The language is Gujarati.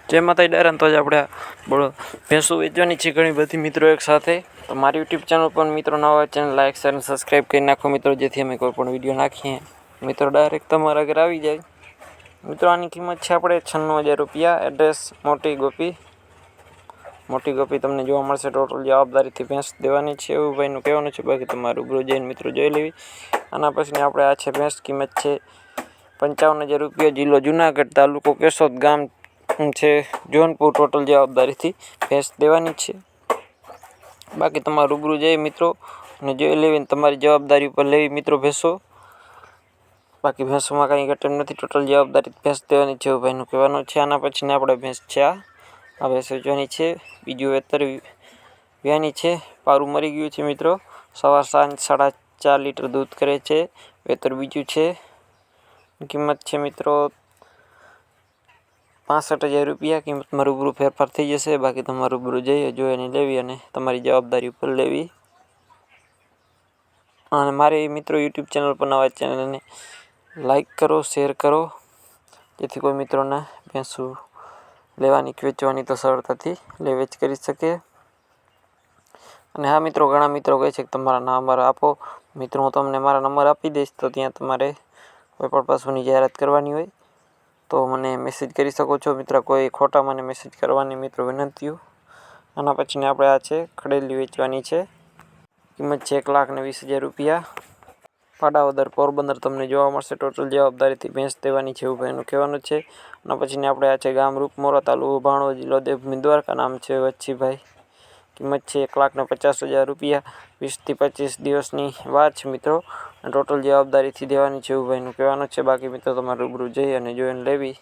જે માતાજી ડાયરાને તો જ આપણે ભેંસો વેચવાની છે ઘણી બધી મિત્રો એક સાથે. તો મારી યુટ્યુબ ચેનલ પર મિત્રો નવા હોય ચેનલ લાઈક શેર અને સબસ્ક્રાઈબ કરી નાખો મિત્રો, જેથી અમે કોઈ પણ વિડીયો નાખીએ મિત્રો ડાયરેક્ટ તમારા ઘરે આવી જાય. મિત્રો આની કિંમત છે આપણે 96,000 રૂપિયા. એડ્રેસ મોટી ગોપી તમને જોવા મળશે. ટોટલ જવાબદારીથી ભેંસ દેવાની છે એવું ભાઈનું કહેવાનું છે. બાકી તમારું રૂબરૂ જઈને મિત્રો જોઈ લેવી. આના પછીની આપણે આ છે ભેંસ, કિંમત છે 55,000 રૂપિયા. જિલ્લો જુનાગઢ, તાલુકો કેશોદ, ગામ છે જોનપુર. ટોટલ જવાબદારીથી ભેંસ દેવાની છે. બાકી તમારું રૂબરૂ જઈ મિત્રો અને જોઈ લેવી, તમારી જવાબદારી ઉપર લેવી મિત્રો ભેંસો. બાકી ભેંસોમાં કંઈ ઘટે નથી, ટોટલ જવાબદારી ભેંસ દેવાની છે એવું ભાઈનું કહેવાનું છે. આના પછીને આપણે ભેંસ છે આ ભેંસ વેચવાની છે. બીજું વેતર વ્યાની છે. પારું મરી ગયું છે મિત્રો. સવાર સાંજ 4.5 લીટર દૂધ કરે છે. વેતર બીજું છે. કિંમત છે મિત્રો 65,000 રૂપિયા. કિંમતમાં રૂબરૂ ફેરફાર થઈ જશે. બાકી તમારે રૂબરૂ જઈ જોઈને લેવી અને તમારી જવાબદારી ઉપર લેવી. અને મારી મિત્રો યુટ્યુબ ચેનલ પર નવા ચેનલને લાઈક કરો, શેર કરો, જેથી કોઈ મિત્રોને ભેંસો લેવાની કે વેચવાની તો સરળતાથી લે વેચ કરી શકે. અને હા મિત્રો, ઘણા મિત્રો કહે છે કે તમારા નંબર આપો. મિત્રો હું તમને મારા નંબર આપી દઈશ, તો ત્યાં તમારે કોઈ પણ પશુની જાહેરાત કરવાની હોય તો મને મેસેજ કરી શકો છો મિત્રો. કોઈ ખોટા મને મેસેજ કરવાની મિત્રો વિનંતીઓ. આના પછીને આપણે આ છે ખડેલી વેચવાની છે. કિંમત છે 1,20,000 રૂપિયા. પાડાવદર પોરબંદર તમને જોવા મળશે. ટોટલ જવાબદારીથી ભેંસ દેવાની છે એવું ભાઈનું કહેવાનું છે. અને પછીને આપણે આ છે ગામ રૂપમોરા, તાલુકો ભાણો, જિલ્લો દેવભૂમિ દ્વારકા. નામ છે વચ્છીભાઈ. કિંમત છે 1,50,000 રૂપિયા. 20 થી 25 દિવસની વાત છે મિત્રો. ટોટલ જવાબદારીથી દેવાની છે એવું ભાઈનું કહેવાનું છે. બાકી મિત્રો તમારે રૂબરૂ જઈ અને જોઈને લેવી.